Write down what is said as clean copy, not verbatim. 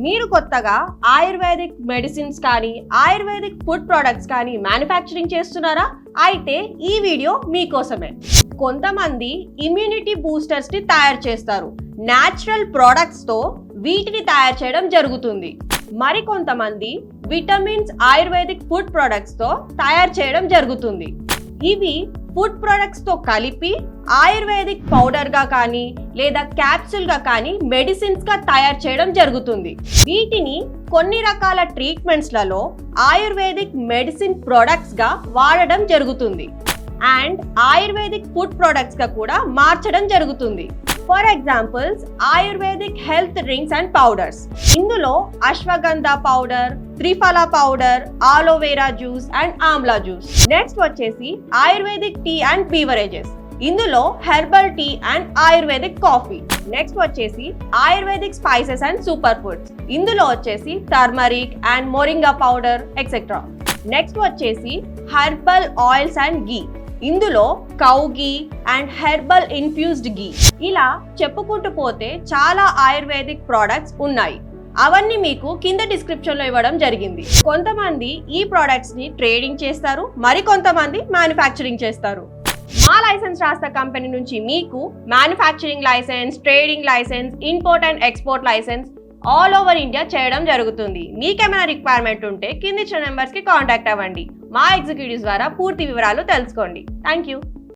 మీరు కొత్తగా ayurvedic medicines కానీ ఆయుర్వేదిక్ ఫుడ్ ప్రొడక్ట్స్ కానీ మ్యానుఫ్యాక్చరింగ్ చేస్తున్నారా? అయితే ఈ వీడియో మీకోసమే. కొంతమంది ఇమ్యూనిటీ బూస్టర్స్ ని తయారు చేస్తారు. న్యాచురల్ ప్రొడక్ట్స్ తో వీటిని తయారు చేయడం జరుగుతుంది. మరికొంతమంది విటమిన్స్ ఆయుర్వేదిక్ ఫుడ్ ప్రొడక్ట్స్ తో తయారు చేయడం జరుగుతుంది. ఇవి ఫుడ్ ప్రొడక్ట్స్ తో కలిపి ఆయుర్వేదిక్ పౌడర్ గా కానీ లేదా క్యాప్సూల్ గా కానీ మెడిసిన్స్ గా తయారు చేయడం జరుగుతుంది. వీటిని కొన్ని రకాల ట్రీట్మెంట్స్లలో ఆయుర్వేదిక్ మెడిసిన్ ప్రొడక్ట్స్ గా వాడడం జరుగుతుంది అండ్ ఆయుర్వేదిక్ ఫుడ్ ప్రొడక్ట్స్ గా కూడా మార్చడం జరుగుతుంది. For examples ayurvedic health drinks and powders. ఇందులో ashwagandha powder, triphala powder, aloe vera juice and amla juice. Next వచ్చేసి ఆయుర్వేదిక్ టీ అండ్ బీవరేజెస్. ఇందులో herbal tea and ayurvedic coffee. Next వచ్చేసి ayurvedic spices and super foods. ఇందులో వచ్చేసి turmeric and moringa powder etcetera. Next వచ్చేసి herbal oils and ghee. ఇందులో cow ghee and herbal infused ghee. ఇలా చెప్పుకుంటూ పోతే చాలా ఆయుర్వేదిక్ ప్రోడక్ట్స్ ఉన్నాయి. అవన్నీ మీకు కింద డిస్క్రిప్షన్ లో ఇవ్వడం జరిగింది. కొంతమంది ఈ ప్రొడక్ట్స్ ని ట్రేడింగ్ చేస్తారు, మరికొంతమంది మ్యానుఫ్యాక్చరింగ్ చేస్తారు. మా లైసెన్స్ రాస్తా కంపెనీ నుంచి మీకు manufacturing licence, trading licence, import and export licence all over India చేయడం జరుగుతుంది. మీకేమైనా రిక్వైర్మెంట్ ఉంటే కింది ఇచ్చిన నెంబర్స్ కి కాంటాక్ట్ అవ్వండి. మా ఎగ్జిక్యూటివ్స్ ద్వారా పూర్తి వివరాలు తెలుసుకోండి. Thank you.